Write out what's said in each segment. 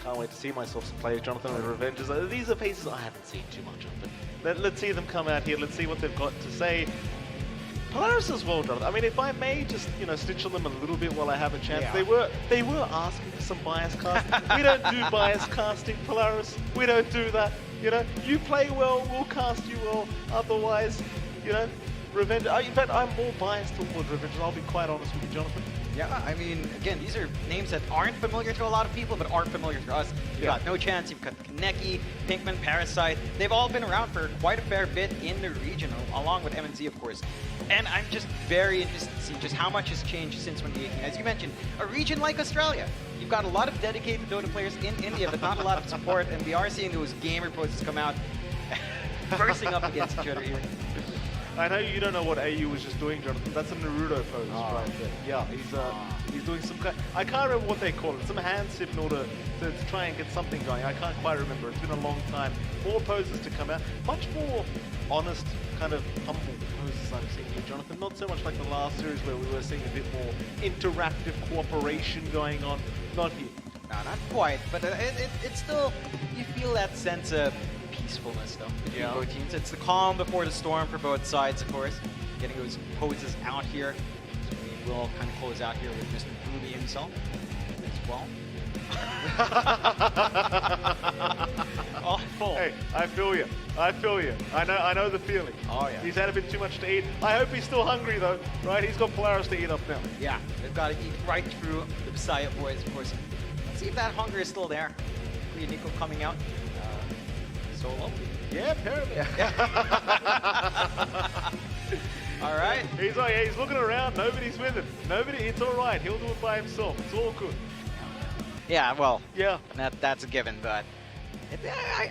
Can't wait to see myself some players, Jonathan, with Revengers. These are faces I haven't seen too much of, but let's see them come out here. Let's see what they've got to say. Polaris as well, Jonathan. I mean, if I may just, stitch on them a little bit while I have a chance. Yeah. They were asking for some bias casting. We don't do bias casting, Polaris. We don't do that. You play well, we'll cast you well. Otherwise, Revenge. In fact, I'm more biased toward Revenge. I'll be quite honest with you, Jonathan. Yeah, I mean, again, these are names that aren't familiar to a lot of people, but aren't familiar to us. You've got No Chance, you've got Kaneki, Pinkman, Parasite. They've all been around for quite a fair bit in the region, along with MNZ, of course. And I'm just very interested to see just how much has changed since 2018. As you mentioned, a region like Australia. You've got a lot of dedicated Dota players in India, but not a lot of support, and we are seeing those gamer poses come out, bursting up against each other here. I know you don't know what AU was just doing, Jonathan. That's a Naruto pose right there. Yeah, he's doing some kind. I can't remember what they call it. Some hand sip in order to try and get something going. I can't quite remember. It's been a long time. More poses to come out. Much more honest, kind of humble poses I'm seeing here, Jonathan. Not so much like the last series where we were seeing a bit more interactive cooperation going on. Not here. No, not quite, but it's still, you feel that sense of peacefulness though between both teams. It's the calm before the storm for both sides, of course. Getting those poses out here. So we will kind of close out here with Mr. Gloomy himself as well. Awful. Hey, I feel you. I feel you. I know the feeling. Oh yeah. He's had a bit too much to eat. I hope he's still hungry though, right? He's got Polaris to eat up now. Yeah, they've got to eat right through the Messiah boys, of course. Let's see if that hunger is still there. Nico coming out. Solo? Yeah, apparently. All right. He's looking around. Nobody's with him. It's all right. He'll do it by himself. It's all good. Yeah, well. Yeah. That's a given, but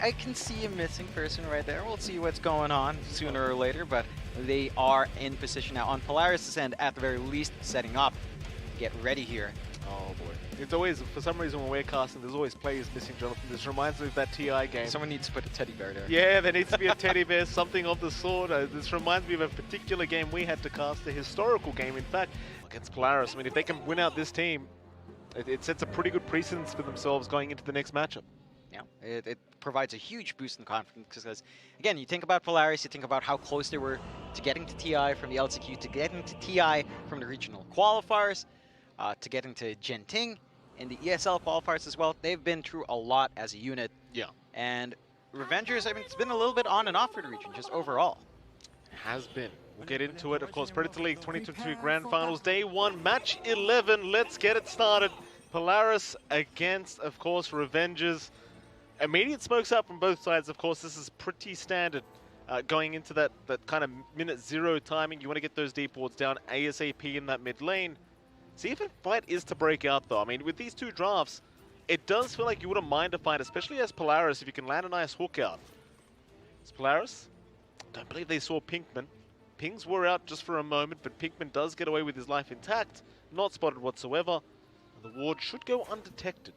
I can see a missing person right there. We'll see what's going on sooner or later, but they are in position now on Polaris' end, at the very least, setting up to get ready here. Oh boy. It's always, for some reason when we're casting, there's always players missing, Jonathan. This reminds me of that TI game. Someone needs to put a teddy bear there. Yeah, there needs to be a teddy bear, something of the sort. This reminds me of a particular game we had to cast, a historical game, in fact, against Polaris. I mean, if they can win out this team, it sets a pretty good precedence for themselves going into the next matchup. Yeah, it provides a huge boost in confidence because, again, you think about Polaris, you think about how close they were to getting to TI from the LCQ, to getting to TI from the regional qualifiers, to getting to Genting in the ESL qualifiers as well. They've been through a lot as a unit. Yeah. And Revengers, I mean, it's been a little bit on and off for the region, just overall. It has been. We'll get into it. Of course, Predator League 2022 Grand Finals, Day 1, Match 11. Let's get it started. Polaris against, of course, Revengers. Immediate smokes up from both sides. Of course, this is pretty standard going into that kind of minute zero timing. You want to get those deep wards down ASAP in that mid lane. See if a fight is to break out, though. I mean, with these two drafts, it does feel like you wouldn't mind a fight, especially as Polaris, if you can land a nice hook out. It's Polaris. Don't believe they saw Pinkman. Pings were out just for a moment, but Pinkman does get away with his life intact. Not spotted whatsoever. The ward should go undetected.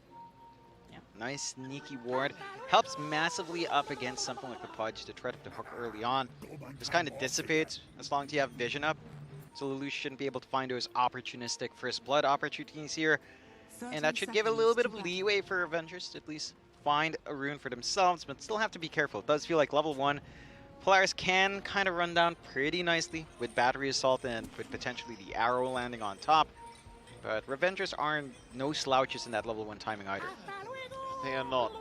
Yeah, nice sneaky ward. Helps massively up against something like the Pudge to try to hook early on. Just kind of dissipates as long as you have vision up. So Lelouch shouldn't be able to find those opportunistic first blood opportunities here. And that should give a little bit of leeway for Avengers to at least find a rune for themselves, but still have to be careful. It does feel like level 1, Polaris can kind of run down pretty nicely with Battery Assault and with potentially the arrow landing on top. But Revengers aren't no slouches in that level 1 timing either. They are not.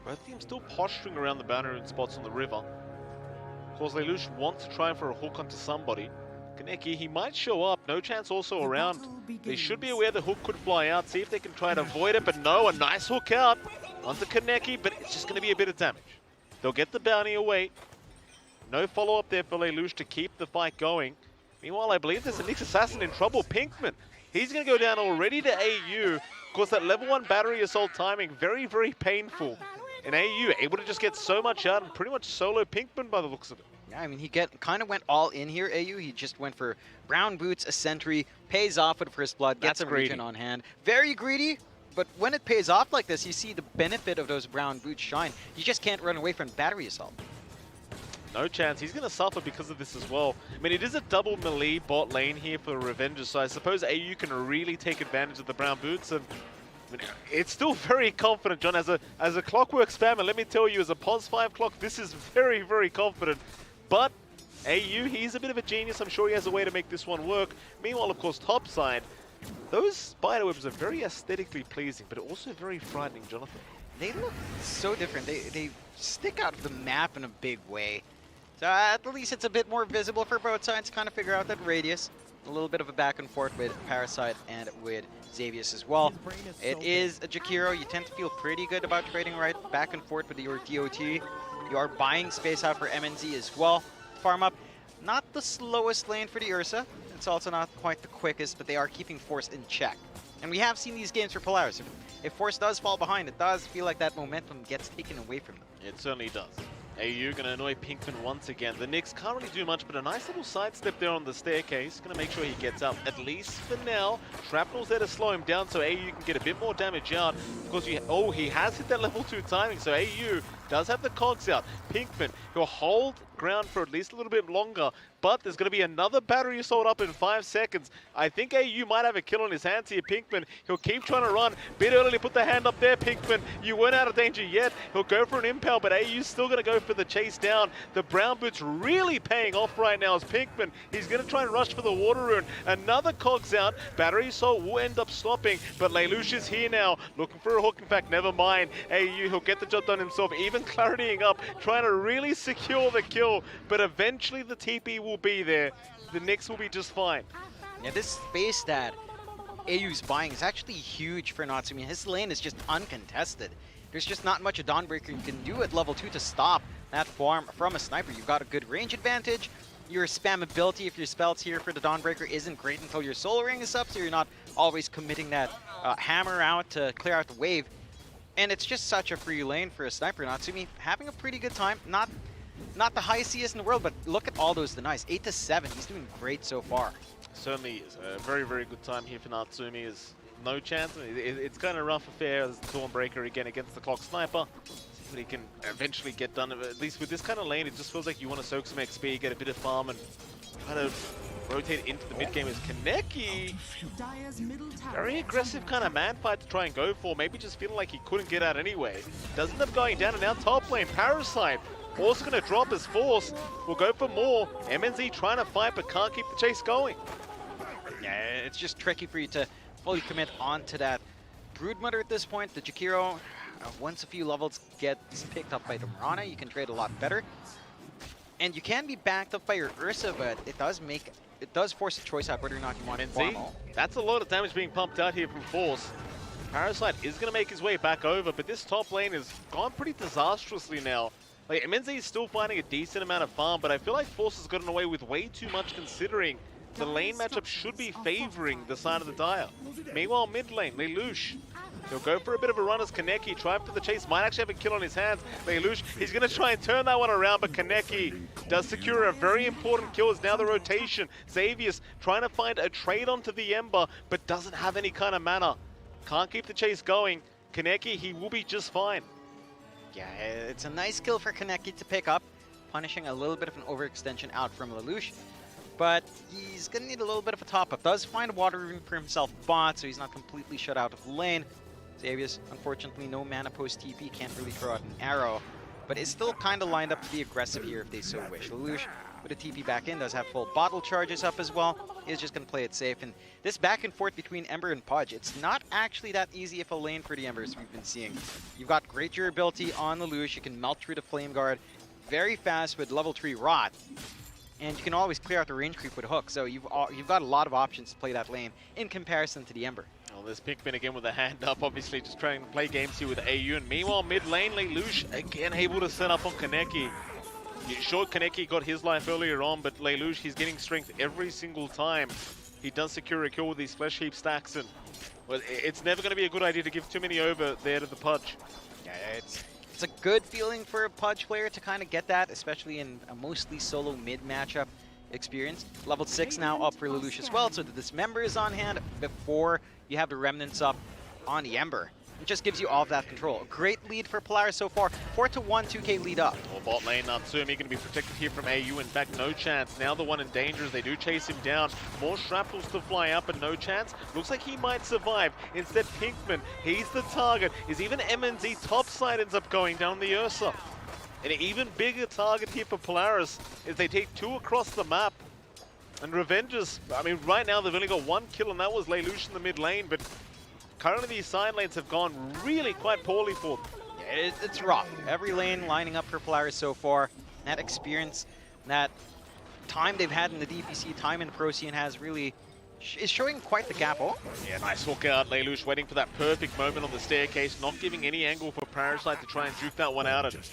Both teams still posturing around the boundary spots on the river. Of course, Lelouch wants to try for a hook onto somebody. Kaneki, he might show up. No Chance also around. They should be aware the hook could fly out. See if they can try to avoid it, but no, a nice hook out onto Kaneki, but it's just going to be a bit of damage. They'll get the bounty away. No follow-up there for Lelouch to keep the fight going. Meanwhile, I believe there's a Nyx Assassin in trouble. Pinkman, he's going to go down already to AU. Of course, that level 1 battery assault timing, very, very painful. And AU able to just get so much out and pretty much solo Pinkman by the looks of it. Yeah, I mean, he kind of went all in here, AU. He just went for brown boots, a sentry, pays off with first blood, gets a region on hand. Very greedy, but when it pays off like this, you see the benefit of those brown boots shine. You just can't run away from battery assault. No Chance. He's going to suffer because of this as well. I mean, it is a double melee bot lane here for Revengers, so I suppose AU can really take advantage of the brown boots. And I mean, it's still very confident, John. As a clockwork spammer, let me tell you, as a pos 5 clock, this is very, very confident. But AU, he's a bit of a genius. I'm sure he has a way to make this one work. Meanwhile, of course, topside, those spiderwebs are very aesthetically pleasing, but also very frightening, Jonathan. They look so different. They stick out of the map in a big way. So at least it's a bit more visible for both sides to kind of figure out that radius. A little bit of a back and forth with Parasite and with Xavius as well. It is a Jakiro. You tend to feel pretty good about trading right back and forth with your DOT. You are buying space out for MNZ as well. Farm up. Not the slowest lane for the Ursa. It's also not quite the quickest, but they are keeping Force in check. And we have seen these games for Polaris. If Force does fall behind, it does feel like that momentum gets taken away from them. It certainly does. AU going to annoy Pinkman once again. The Knicks can't really do much, but a nice little sidestep there on the staircase. Going to make sure he gets up, at least for now. Shrapnel's there to slow him down, so AU can get a bit more damage out. Of course, he has hit that level 2 timing, so AU does have the cogs out. Pinkman, he'll hold ground for at least a little bit longer, but there's going to be another battery assault up in 5 seconds. I think AU might have a kill on his hands here. Pinkman, he'll keep trying to run. Bit early to put the hand up there, Pinkman. You weren't out of danger yet. He'll go for an impale, but AU's still going to go for the chase down. The brown boots really paying off right now as Pinkman. He's going to try and rush for the water rune. Another cogs out. Battery assault will end up stopping, but Lelouch is here now, looking for a hook. In fact, never mind. AU, he'll get the job done himself, even claritying up, trying to really secure the kill. But eventually the TP will be there. The Knicks will be just fine. Yeah, this space that AU's buying is actually huge for Natsumi. His lane is just uncontested. There's just not much a Dawnbreaker you can do at level 2 to stop that farm from a sniper. You've got a good range advantage. Your spammability, if your spell tier for the Dawnbreaker isn't great until your Soul Ring is up, so you're not always committing that hammer out to clear out the wave. And it's just such a free lane for a sniper. Natsumi having a pretty good time. Not the highest CS in the world, but look at all those denies. 8 to 7. He's doing great so far. Certainly is. A very, very good time here for Natsumi. Is no chance. It's kind of rough affair as Dawnbreaker again against the clock sniper. See what he can eventually get done. At least with this kind of lane, it just feels like you want to soak some XP, get a bit of farm, and kind of rotate into the mid game. As Kaneki, very aggressive kind of man fight to try and go for. Maybe just feeling like he couldn't get out anyway. Doesn't end up going down, and now top lane, Parasite. Also going to drop his Force. We'll go for more. MNZ trying to fight, but can't keep the chase going. Yeah, it's just tricky for you to fully commit onto that Broodmother at this point. The Jakiro, once a few levels gets picked up by the Mirana, you can trade a lot better. And you can be backed up by your Ursa, but it does force a choice out whether or not you want to farm all. That's a lot of damage being pumped out here from Force. Parasite is going to make his way back over, but this top lane has gone pretty disastrously now. Like, MNZ is still finding a decent amount of farm, but I feel like Force has gotten away with way too much considering the lane matchup should be favoring the side of the Dire. Meanwhile, mid lane, Lelouch. He'll go for a bit of a run as Kaneki, trying for the chase, might actually have a kill on his hands. Lelouch, he's going to try and turn that one around, but Kaneki does secure a very important kill. It's now the rotation. Xavius trying to find a trade onto the Ember, but doesn't have any kind of mana. Can't keep the chase going. Kaneki, he will be just fine. Yeah, it's a nice kill for Kaneki to pick up, punishing a little bit of an overextension out from Lelouch. But he's going to need a little bit of a top-up. Does find a water rune for himself bot, so he's not completely shut out of the lane. Xavius, unfortunately, no mana post-TP, can't really throw out an arrow, but is still kind of lined up to be aggressive here if they so wish. Lelouch, with a TP back in, does have full bottle charges up as well. Is just going to play it safe. And this back and forth between Ember and Pudge, it's not actually that easy of a lane for the Embers we've been seeing. You've got great durability on Lelouch. You can melt through the Flame Guard very fast with level 3 Rot. And you can always clear out the range creep with Hook. So you've got a lot of options to play that lane in comparison to the Ember. Well, there's Pinkman again with a hand up, obviously just trying to play games here with AU. And meanwhile, mid lane, Lelouch again able to set up on Kaneki. Sure, Kaneki got his life earlier on, but Lelouch, he's getting strength every single time. He does secure a kill with these flesh heap stacks, and well, it's never going to be a good idea to give too many over there to the Pudge. Yeah, it's a good feeling for a Pudge player to kind of get that, especially in a mostly solo mid matchup experience. Level 6 now up for Lelouch as well, so the Dismember is on hand before you have the Remnants up on the Ember. It just gives you all of that control. Great lead for Polaris so far. 4-1, 2K lead up. Well, bot lane, Natsumi going to be protected here from AU. In fact, no chance. Now the one in danger as they do chase him down. More shrapnels to fly up, but no chance. Looks like he might survive. Instead, Pinkman, he's the target. Is even MNZ topside ends up going down the Ursa. An even bigger target here for Polaris is they take 2 across the map. And Revengers, I mean, right now they've only got 1 kill, and that was Lelouch in the mid lane, but currently these side lanes have gone really quite poorly for them. Yeah, it's rough. Every lane lining up for Polaris so far. That experience, that time they've had in the DPC, time in Procyon has really is showing quite the gap. Oh. Yeah, nice hook out. Lelouch waiting for that perfect moment on the staircase, not giving any angle for Parasite to try and juke that one out. And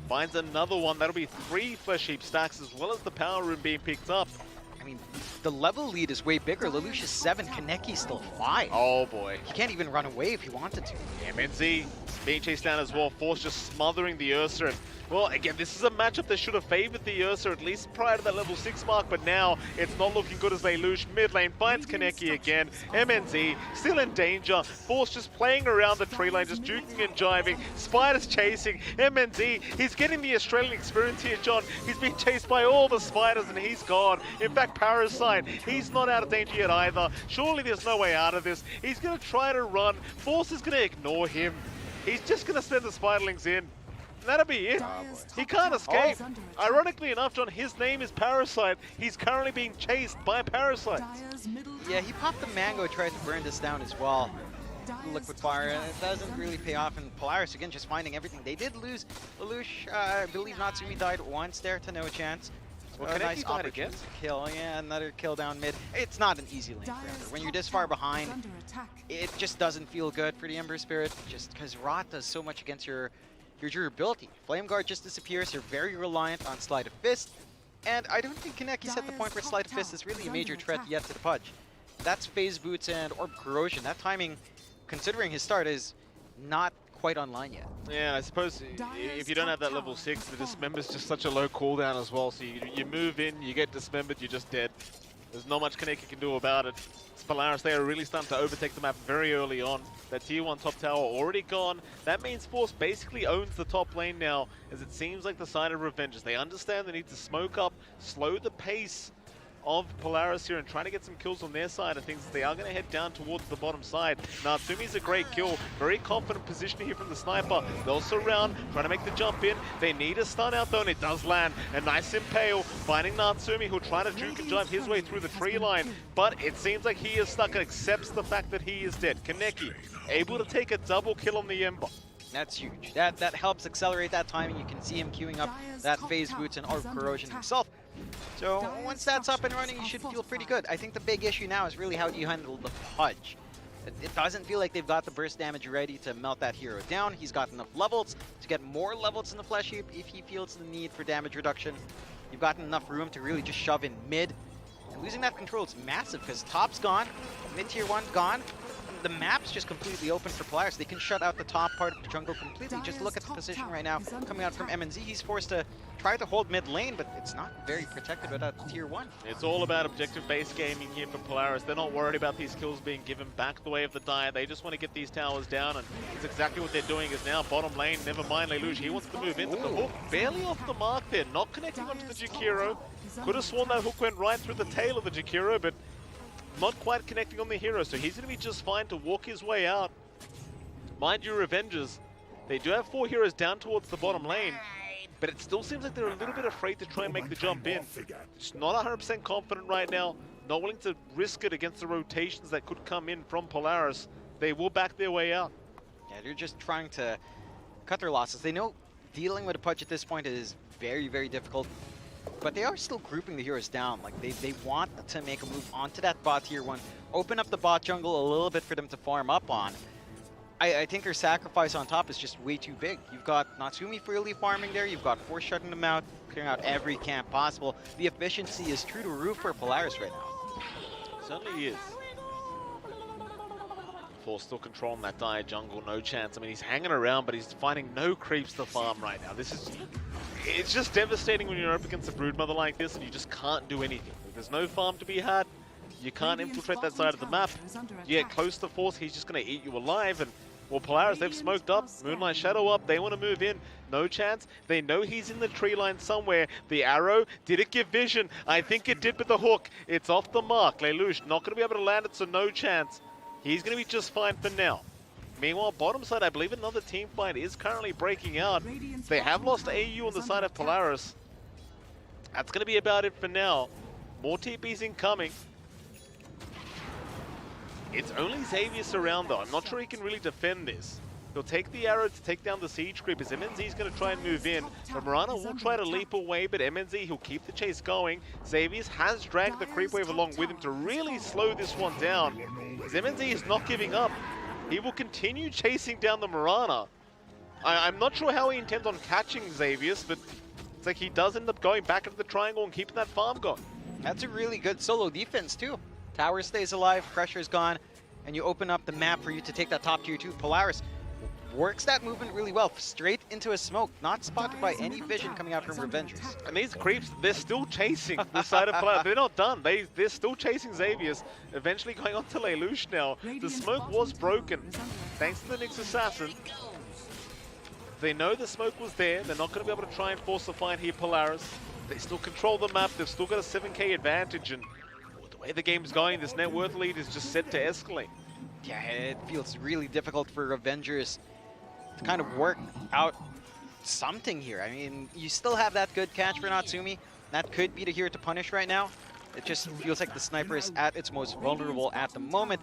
finds another one. That'll be 3 Flesh Heap stacks as well as the power room being picked up. I mean, the level lead is way bigger. Lelouch is 7, Kaneki's still 5. Oh boy. He can't even run away if he wanted to. MNZ being chased down as well. Force just smothering the Ursa. And, well, again, this is a matchup that should have favored the Ursa at least prior to that level 6 mark, but now it's not looking good as Lelouch mid lane finds Kaneki again. MNZ still in danger. Force just playing around the tree line, just juking and jiving. Spiders chasing. MNZ, he's getting the Australian experience here, John. He's being chased by all the spiders and he's gone. In fact, Parasite, he's not out of danger yet either. Surely there's no way out of this. He's going to try to run. Force is going to ignore him. He's just going to send the spiderlings in. And that'll be it. He can't escape. Ironically enough, John, his name is Parasite. He's currently being chased by Parasite. Yeah, he popped the mango, tried to burn this down as well. Liquid fire, and it doesn't really pay off. And Polaris, again, just finding everything. They did lose Lelouch. I believe Natsumi died once there to no chance. Well, nice opportunity to kill. Yeah, another kill down mid. It's not an easy lane for Ember. When you're this far behind, it just doesn't feel good for the Ember Spirit, just because Rot does so much against your durability. Flame Guard just disappears. You're very reliant on Sleight of Fist, and I don't think Kaneki's at the point where Sleight of Fist is really a major threat yet to the Pudge. That's Phase Boots and Orb Corrosion. That timing, considering his start, is not quite online yet. Yeah, I suppose if you don't have that level 6, the Dismember's just such a low cooldown as well, so you move in, you get dismembered, you're just dead. There's not much Kaneki can do about it. It's Polaris, they are really starting to overtake the map very early on. That tier 1 top tower already gone. That means Force basically owns the top lane now, as it seems like the side of Revengers. They understand they need to smoke up, slow the pace of Polaris here and trying to get some kills on their side of things. They are going to head down towards the bottom side. Natsumi's a great kill. Very confident position here from the sniper. They'll surround, trying to make the jump in. They need a stun out though, and it does land. A nice impale, finding Natsumi, who'll try to juke and jive his way through the tree line. But it seems like he is stuck and accepts the fact that he is dead. Kaneki, able to take a double kill on the Ember. That's huge. That helps accelerate that timing. You can see him queuing up that Phase Boots and Orb Corrosion himself. So once that's up and running, you should feel pretty good. I think the big issue now is really how do you handle the Pudge. It doesn't feel like they've got the burst damage ready to melt that hero down. He's got enough levels to get more levels in the Flesh Heap if he feels the need for damage reduction. You've got enough room to really just shove in mid. And losing that control is massive because top's gone, mid tier 1's gone. The map's just completely open for Polaris. They can shut out the top part of the jungle completely. Just look at the position right now coming out from MNZ. He's forced to try to hold mid lane, but it's not very protected without tier 1. It's all about objective-based gaming here for Polaris. They're not worried about these kills being given back the way of the Dire. They just want to get these towers down, and it's exactly what they're doing is now bottom lane. Never mind Lelouch. He wants to move into the hook. Barely off the mark there. Not connecting onto the Jakiro. Could have sworn that hook went right through the tail of the Jakiro, but not quite connecting on the hero, so he's going to be just fine to walk his way out. Mind you, Revengers, they do have 4 heroes down towards the bottom lane, but it still seems like they're a little bit afraid to try and make the jump in. Just not 100% confident right now, not willing to risk it against the rotations that could come in from Polaris. They will back their way out. Yeah, they're just trying to cut their losses. They know dealing with a Pudge at this point is very, very difficult. But they are still grouping the heroes down. Like they want to make a move onto that bot tier 1, open up the bot jungle a little bit for them to farm up on. I think their sacrifice on top is just way too big. You've got Natsumi freely farming there, you've got Force shutting them out, clearing out every camp possible. The efficiency is true to roof for Polaris right now. Certainly is. Force still controlling that Dire jungle, no chance. I mean, he's hanging around, but he's finding no creeps to farm right now. It's just devastating when you're up against a Broodmother like this and you just can't do anything. There's no farm to be had. You can't infiltrate that side of the map. You get close to Force, he's just going to eat you alive. And Well, Polaris, they've smoked up, Moonlight Shadow up, they want to move in. No chance. They know he's in the tree line somewhere. The arrow, did it give vision? I think it did with the hook. It's off the mark. Lelouch not going to be able to land it, so no chance. He's going to be just fine for now. Meanwhile, bottom side, I believe another team fight is currently breaking out. They have lost AU on the side of Polaris. That's going to be about it for now. More TPs incoming. It's only Xavius around though. I'm not sure he can really defend this. He'll take the arrow to take down the siege creep as MNZ's going to try and move in. But Mirana will try to leap away, but MNZ, he'll keep the chase going. Xavius has dragged the creep wave along with him to really slow this one down. As MNZ is not giving up. He will continue chasing down the Mirana. I'm not sure how he intends on catching Xavius, but it's like he does end up going back into the triangle and keeping that farm going. That's a really good solo defense too. Tower stays alive, pressure's gone, and you open up the map for you to take that top tier 2. Polaris works that movement really well, straight into a smoke, not spotted by any vision coming out from Revengers. And these creeps, they're still chasing the side of Polaris. They're not done. They're still chasing Xavius, eventually going on to Lelouch now. The smoke was broken, thanks to the Nyx Assassin. They know the smoke was there. They're not going to be able to try and force the fight here, Polaris. They still control the map. They've still got a 7k advantage, and the way the game's going, this net worth lead is just set to escalate. Yeah, it feels really difficult for Revengers to kind of work out something here. I mean, you still have that good catch for Natsumi. That could be the hero to punish right now. It just feels like the sniper is at its most vulnerable at the moment.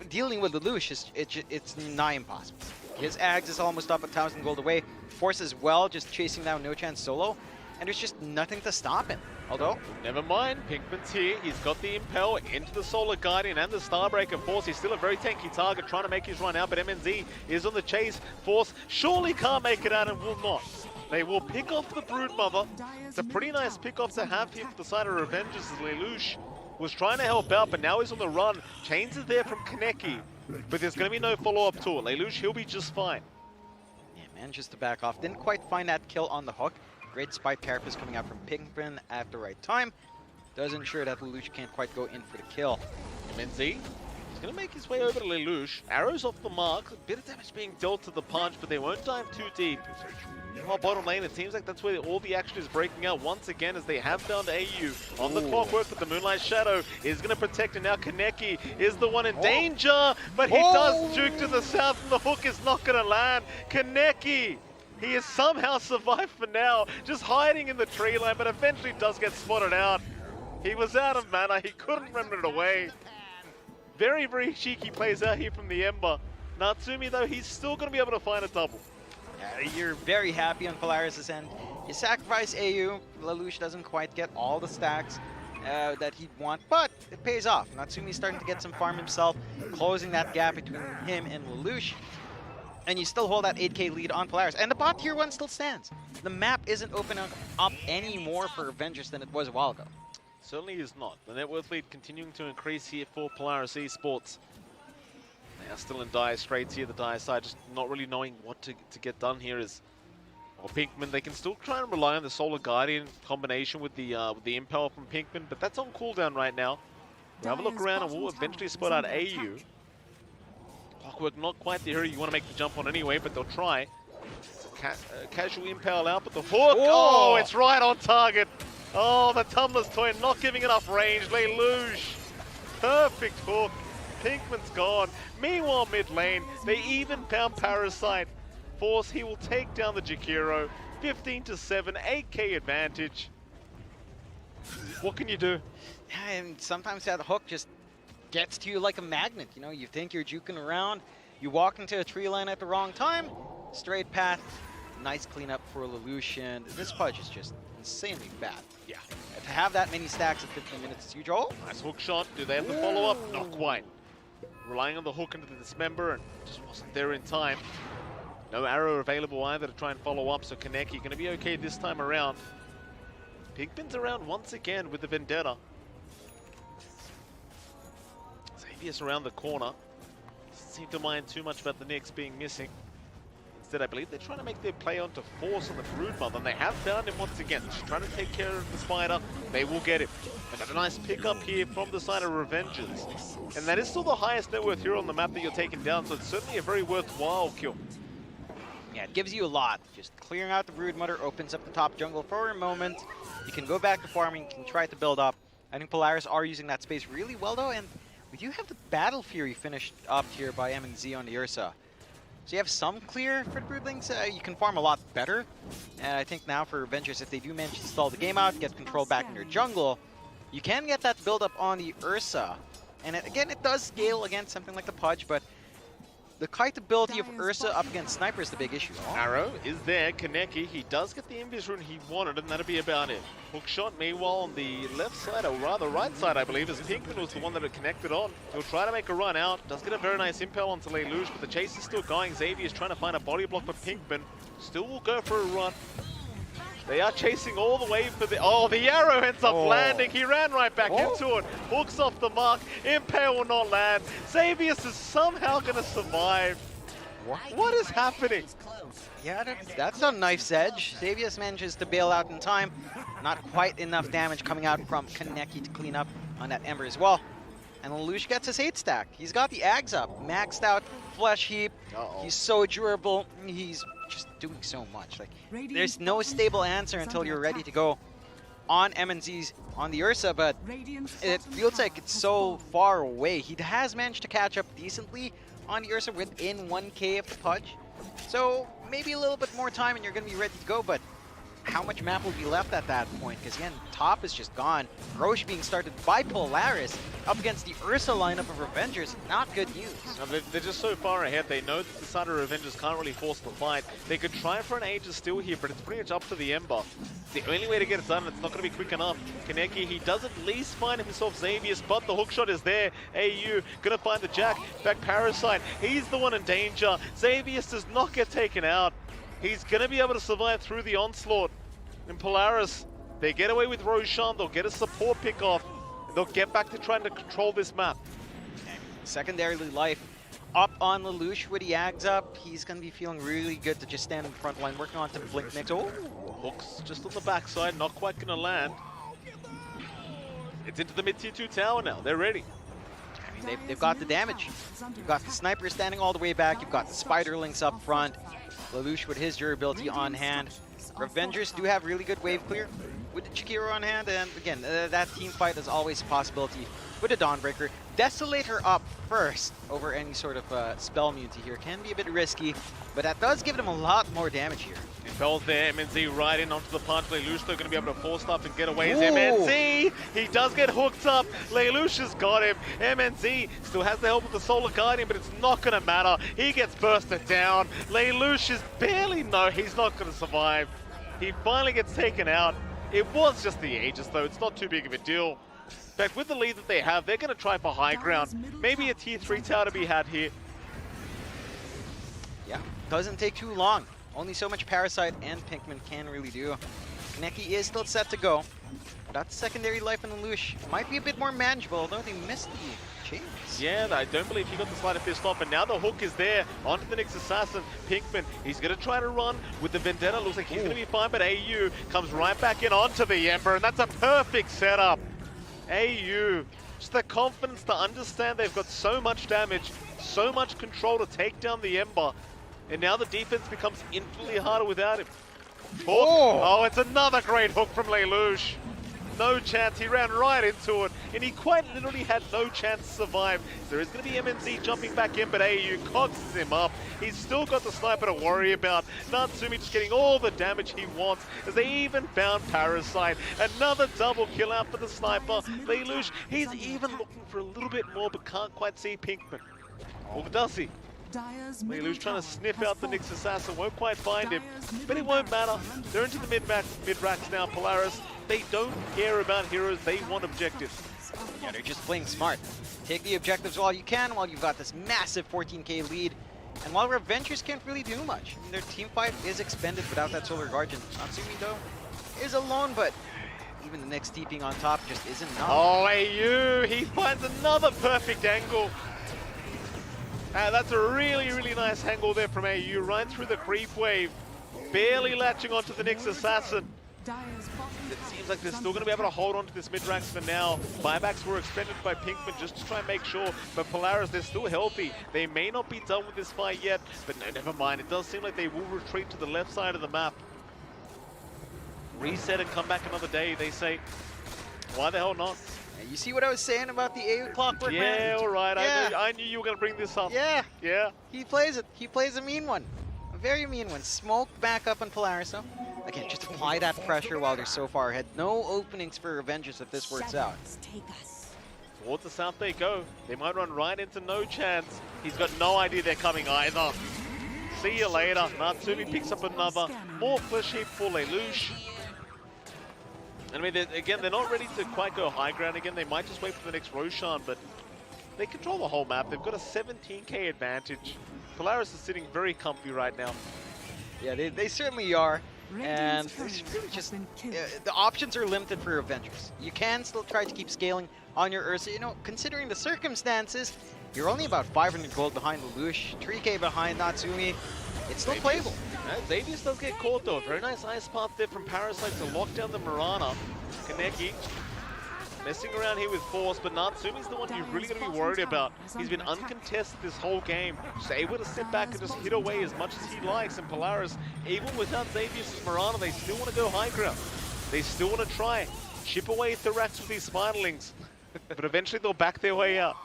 Dealing with Lelouch, it's nigh impossible. His Ags is almost up 1,000 gold away. Force as well, just chasing down No Chance solo. And there's just nothing to stop him. Although, never mind, Pinkman's here. He's got the Impel into the Solar Guardian and the Starbreaker. Force, he's still a very tanky target, trying to make his run out, but MNZ is on the chase. Force surely can't make it out and will not. They will pick off the Broodmother. It's a pretty nice pick-off to have here for the side of Revengers, as Lelouch was trying to help out, but now he's on the run. Chains is there from Kaneki, but there's going to be no follow-up to it. Lelouch, he'll be just fine. Yeah, manages to back off. Didn't quite find that kill on the hook. Great spike carapace coming out from Pinkman at the right time. Does ensure that Lelouch can't quite go in for the kill. MNZ, he's going to make his way over to Lelouch. Arrows off the mark. A bit of damage being dealt to the punch, but they won't dive too deep. While bottom lane, it seems like that's where all the action is breaking out once again, as they have found AU on the clockwork, but the Moonlight Shadow is going to protect, and now Kaneki is the one in danger, but he does juke to the south, and the hook is not going to land. Kaneki! He has somehow survived for now, just hiding in the tree line, but eventually does get spotted out. He was out of mana, he couldn't run it away. Very, very cheeky plays out here from the Ember. Natsumi, though, he's still going to be able to find a double. Yeah, you're very happy on Polaris' end. You sacrifice AU, Lelouch doesn't quite get all the stacks that he'd want, but it pays off. Natsumi's starting to get some farm himself, closing that gap between him and Lelouch. And you still hold that 8k lead on Polaris. And the bot tier 1 still stands. The map isn't opening up any more for Avengers than it was a while ago. Certainly is not. The net worth lead continuing to increase here for Polaris Esports. They are still in dire straits here, the dire side, just not really knowing what to get done here. Is Pinkman, they can still try and rely on the Solar Guardian combination with the Impel from Pinkman, but that's on cooldown right now. We'll have a look around and we'll eventually spot out AU. Clockwork not quite the hero you want to make the jump on anyway, but they'll try. Casual Impel out, but the hook, oh, it's right on target. Oh, the Tumbler's Toy not giving enough range. Lelouch, perfect hook. Pinkman's gone. Meanwhile, mid lane, they even found Parasite. Force, he will take down the Jakiro. 15-7, 8k advantage. What can you do? Yeah, and sometimes that hook just gets to you like a magnet. You know, you think you're juking around, you walk into a tree line at the wrong time, straight path. Nice cleanup for Lelouch, and this Pudge is just insanely bad. Yeah. To have that many stacks in 15 minutes is huge. Oh! Nice hook shot. Do they have the follow-up? Not quite. Relying on the hook into the dismember, and just wasn't there in time. No arrow available either to try and follow up, so Kaneki going to be okay this time around. Pinkman's around once again with the Vendetta. Xavius around the corner. Doesn't seem to mind too much about the Nyx being missing. instead. I believe they're trying to make their play onto Force on the Broodmother, and they have found him once again. Just trying to take care of the Spider. They will get him. Another nice pickup here from the side of Revengers. And that is still the highest net worth hero on the map that you're taking down, so it's certainly a very worthwhile kill. Yeah, it gives you a lot. Just clearing out the Broodmother opens up the top jungle for a moment. You can go back to farming, you can try to build up. I think Polaris are using that space really well though, and we do have the Battle Fury finished up here by M&Z on the Ursa. So you have some clear for the Broodlings. You can farm a lot better. And I think now for Revengers, if they do manage to stall the game out, get control back in their jungle, you can get that build up on the Ursa. And again, it does scale against something like the Pudge, but the kiteability of Ursa up against Sniper is the big issue. Arrow is there, Kaneki, he does get the Invis rune he wanted, and that'll be about it. Hookshot, meanwhile, on the left side, or rather right side, I believe, as Pinkman was the one that it connected on. He'll try to make a run out, does get a very nice impel onto Lelouch, but the chase is still going. Xavier is trying to find a body block for Pinkman, still will go for a run. They are chasing all the way for the... Oh, the arrow ends up landing. He ran right back into it. Hooks off the mark. Impale will not land. Xavius is somehow going to survive. What is happening? Yeah, that's a knife's edge. Xavius manages to bail out in time. Not quite enough damage coming out from Kaneki to clean up on that Ember as well. And Lelouch gets his 8 stack. He's got the Ags up. Maxed out Flesh Heap. He's so durable. He's just doing so much. Like, there's no stable answer until you're ready to go on M&Z's on the Ursa, but it feels like it's so far away. He has managed to catch up decently on the Ursa within 1k of the Pudge. So maybe a little bit more time and you're going to be ready to go, but how much map will be left at that point? Because again, top is just gone. Roche being started by Polaris up against the Ursa lineup of Revengers. Not good news. No, they're just so far ahead. They know that the side of Revengers can't really force the fight. They could try for an Aegis steal here, but it's pretty much up to the Ember. The only way to get it done, it's not going to be quick enough. Kaneki, he does at least find himself Xavius, but the hookshot is there. AU going to find the Jack. Back Parasite. He's the one in danger. Xavius does not get taken out. He's going to be able to survive through the onslaught. And Polaris, they get away with Roshan, they'll get a support pick off, and they'll get back to trying to control this map. Secondarily, life up on Lelouch with the Ags up. He's going to be feeling really good to just stand in the front line, working on to blink next. Oh, Hooks just on the backside, not quite going to land. It's into the mid-tier 2 tower now, they're ready. I mean, they've got the damage. You've got the Sniper standing all the way back, you've got the Spiderlings up front. Lelouch with his durability on hand. Revengers do have really good wave clear with the Chikiro on hand, and again, that team fight is always a possibility with a Dawnbreaker. Desolator up first over any sort of spell immunity here can be a bit risky, but that does give them a lot more damage here. Impels there, M&Z right in onto the punch. Lelouch they're going to be able to force up and get away. Is M&Z, he does get hooked up. Lelouch has got him. M&Z still has the help of the Solar Guardian, but it's not going to matter. He gets bursted down. Lelouch is barely, no, he's not going to survive. He finally gets taken out. It was just the Aegis though, it's not too big of a deal. In fact, with the lead that they have, they're going to try for high ground. Maybe a tier 3 tower to be had here. Yeah, doesn't take too long. Only so much Parasite and Pinkman can really do. Kaneki is still set to go. That secondary life in Lelouch might be a bit more manageable, although they missed the chase. Yeah, I don't believe he got the Slider Fist off, and now the hook is there onto the next assassin. Pinkman, he's going to try to run with the Vendetta. Looks like he's going to be fine, but AU comes right back in onto the Ember, and that's a perfect setup. AU, just the confidence to understand they've got so much damage, so much control to take down the Ember, and now the defense becomes infinitely harder without him. Hook. Oh, it's another great hook from Lelouch. No chance, he ran right into it, and he quite literally had no chance to survive. There is going to be M&Z jumping back in, but AU coxes him up. He's still got the sniper to worry about. Natsumi just getting all the damage he wants, as they even found Parasite. Another double kill out for the sniper. Lelouch, he's even looking for a little bit more, but can't quite see Pinkman. Or does he? Lelouch trying to sniff out the Nyx Assassin, won't quite find him, but it won't matter. They're into the mid-racks now, Polaris. They don't care about heroes, they want objectives. Yeah, they're just playing smart. Take the objectives while you can, while you've got this massive 14k lead. And while Revengers can't really do much. I mean, their team fight is expended without that Solar Guardian. Natsumi, though, is alone, but even the Nyx TPing on top just isn't enough. Oh, AU, he finds another perfect angle. That's a really, really nice angle there from AU, right through the creep wave. Barely latching onto the Nyx Assassin. It seems like they're still going to be able to hold on to this mid-ranks for now. Buybacks were expended by Pinkman just to try and make sure, but Polaris, they're still healthy. They may not be done with this fight yet, but no, never mind. It does seem like they will retreat to the left side of the map. Reset and come back another day, they say. Why the hell not? You see what I was saying about the AU Clockwork, man? Yeah, all right. Yeah. I knew you were going to bring this up. Yeah. Yeah. He plays it. He plays a mean one. A very mean one. Smoke back up on Polaris, though. Again, just apply that pressure while they're so far ahead. No openings for Avengers if this works out. Towards the south they go. They might run right into No Chance. He's got no idea they're coming either. See you later. Natsumi picks up another. More flesh heap for Lelouch. I mean, they're not ready to quite go high ground again. They might just wait for the next Roshan, but they control the whole map. They've got a 17k advantage. Polaris is sitting very comfy right now. Yeah, they certainly are. And there's really just the options are limited for Avengers. You can still try to keep scaling on your Ursa. You know, considering the circumstances, you're only about 500 gold behind Lelouch, 3k behind Natsumi. It's still playable. Xavius does get caught though. Very nice ice path there from Parasite to lock down the Mirana. Kaneki messing around here with Force, but Natsumi's the one you're really going to be worried about. He's been uncontested this whole game. Just able to sit back and just hit away as much as he likes. And Polaris, even without Xavius and Mirana, they still want to go high ground. They still want to try. Chip away Thorax with these Spinalings. But eventually they'll back their way out.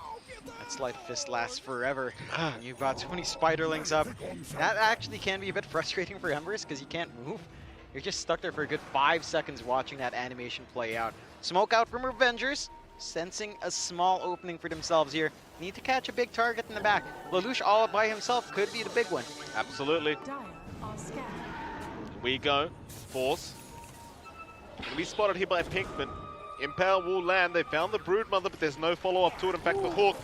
That Sleight of Fist lasts forever. You've got so many Spiderlings up. That actually can be a bit frustrating for Embers because you can't move. You're just stuck there for a good 5 seconds watching that animation play out. Smoke out from Avengers, sensing a small opening for themselves here. Need to catch a big target in the back. Lelouch all by himself could be the big one. Absolutely. Here we go. Force. Gonna be spotted here by Pinkman. Impale will land. They found the Broodmother, but there's no follow-up to it. In fact, the hook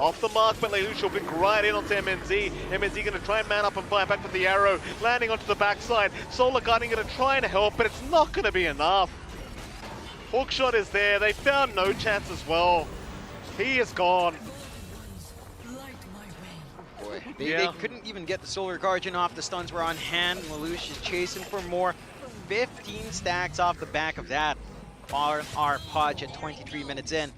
off the mark, but Lelouch will blink right in onto MNZ. MNZ going to try and man up and fire back with the arrow, landing onto the backside. Solar Guardian going to try and help, but it's not going to be enough. Hookshot is there. They found No Chance as well. He is gone. Boy, they couldn't even get the Solar Guardian off. The stuns were on hand. Lelouch is chasing for more. 15 stacks off the back of that. Our Podge at 23 minutes in.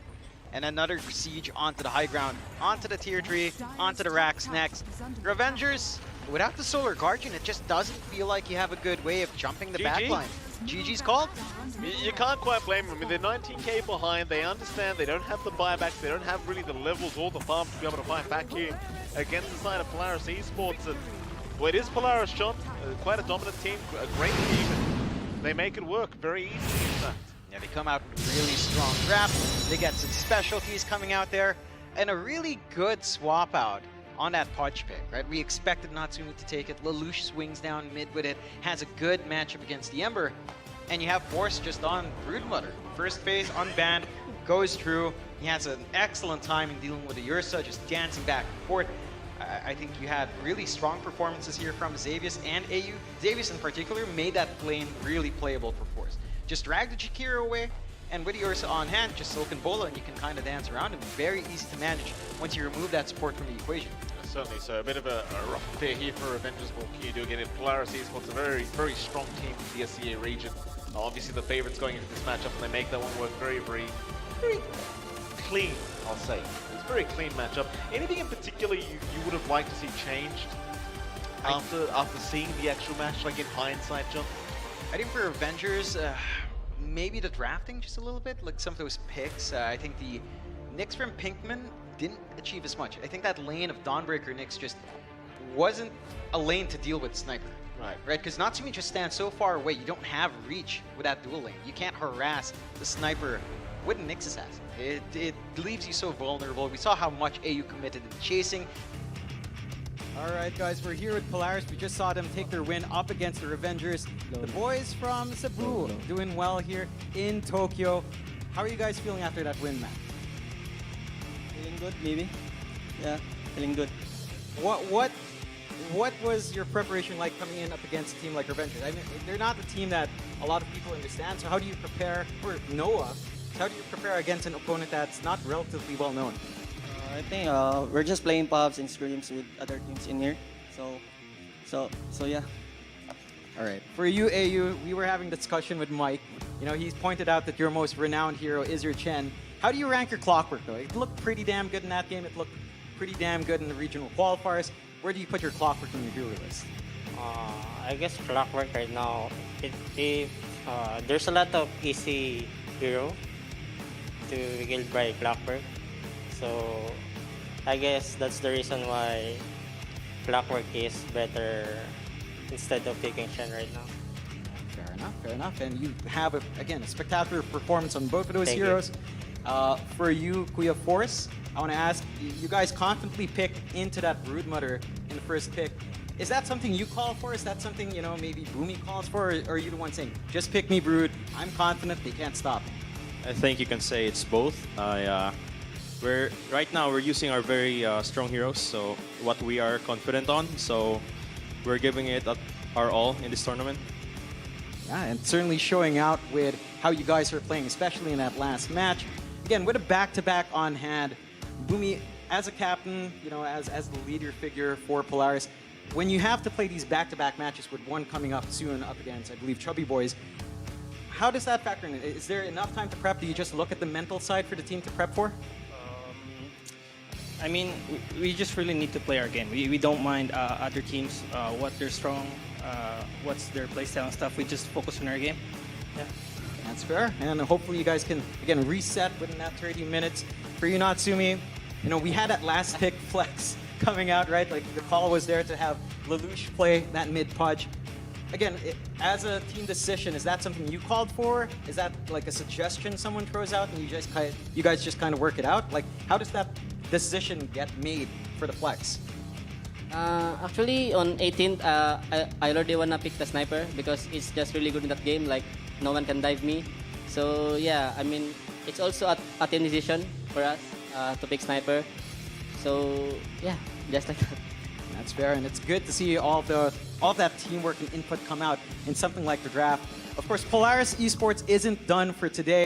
And another siege onto the high ground, onto the tier 3, onto the racks next. Revengers, without the Solar Guardian, it just doesn't feel like you have a good way of jumping the backline. GG's called? You can't quite blame them. I mean, they're 19k behind. They understand they don't have the buybacks. They don't have really the levels or the farm to be able to fight back here against the side of Polaris Esports. And well, it is Polaris, John. Quite a dominant team, a great team. And they make it work very easily, in fact. Yeah, they come out with really strong grab. They get some specialties coming out there, and a really good swap out on that Podge pick, right? We expected Natsumi to take it. Lelouch swings down mid with it, has a good matchup against the Ember, and you have Force just on Broodmother. First phase unbanned, goes through. He has an excellent time in dealing with the Ursa, just dancing back and forth. I think you had really strong performances here from Xavius and AU. Xavius in particular made that lane really playable for Force. Just drag the Jakiro away, and with the Ursa on hand, just Silken Bola, and you can kind of dance around him. Very easy to manage once you remove that support from the equation. Certainly, so a bit of a rough affair here for Avengers. What can you do again? Polaris Esports, a very, very strong team in the SCA region. Obviously, the favorites going into this matchup, and they make that one work very, very clean, I'll say. It's a very clean matchup. Anything in particular you would have liked to see changed after seeing the actual match, like in hindsight, John? I think for Avengers, maybe the drafting just a little bit, like some of those picks. I think the Nyx from Pinkman didn't achieve as much. I think that lane of Dawnbreaker Nyx just wasn't a lane to deal with Sniper. Right, because Natsumi just stands so far away, you don't have reach with that dual lane. You can't harass the Sniper with an Nyx Assassin. It leaves you so vulnerable. We saw how much AU committed in chasing. Alright guys, we're here with Polaris. We just saw them take their win up against the Revengers. The boys from Cebu doing well here in Tokyo. How are you guys feeling after that win, Matt? Feeling good, maybe. Yeah, feeling good. What was your preparation like coming in up against a team like Revengers? I mean, they're not the team that a lot of people understand, so how do you prepare for Noah? How do you prepare against an opponent that's not relatively well known? I think we're just playing pubs and scrims with other teams in here. So yeah. All right. For you, AU, we were having a discussion with Mike. You know, he's pointed out that your most renowned hero is your Chen. How do you rank your Clockwork, though? It looked pretty damn good in that game. It looked pretty damn good in the regional qualifiers. Where do you put your Clockwork in your hero list? I guess Clockwork right now, there's a lot of easy hero to kill by Clockwork. So I guess that's the reason why Clockwork is better instead of picking Shen right now. Fair enough, fair enough. And you have, again, a spectacular performance on both of those Thank you. heroes. For you, Kuya Force, I want to ask, you guys confidently picked into that Broodmother in the first pick. Is that something you call for? Is that something, you know, maybe Boomy calls for? Or are you the one saying, just pick me, Brood, I'm confident, they can't stop me? I think you can say it's both. Right now we're using our very strong heroes, so what we are confident on. So we're giving it our all in this tournament. Yeah, and certainly showing out with how you guys are playing, especially in that last match. Again, with a back-to-back on hand, Boomy, as a captain, you know, as the leader figure for Polaris, when you have to play these back-to-back matches with one coming up soon up against, I believe, Chubby Boys, how does that factor in? Is there enough time to prep? Do you just look at the mental side for the team to prep for? I mean, we just really need to play our game. We don't mind other teams, what they're strong, what's their playstyle and stuff. We just focus on our game. Yeah. That's fair. And hopefully you guys can, again, reset within that 30 minutes. For you, Natsumi, you know, we had that last pick flex coming out, right? Like, the call was there to have Lelouch play that mid-pudge. Again, as a team decision, is that something you called for? Is that like a suggestion someone throws out and you guys just kind of work it out? Like, how does that decision get made for the flex? Actually, on 18th, I already wanna pick the sniper because it's just really good in that game. Like, no one can dive me. So yeah, I mean, it's also a team decision for us to pick sniper. So yeah, just like that. That's fair, and it's good to see all that teamwork and input come out in something like the draft. Of course, Polaris Esports isn't done for today.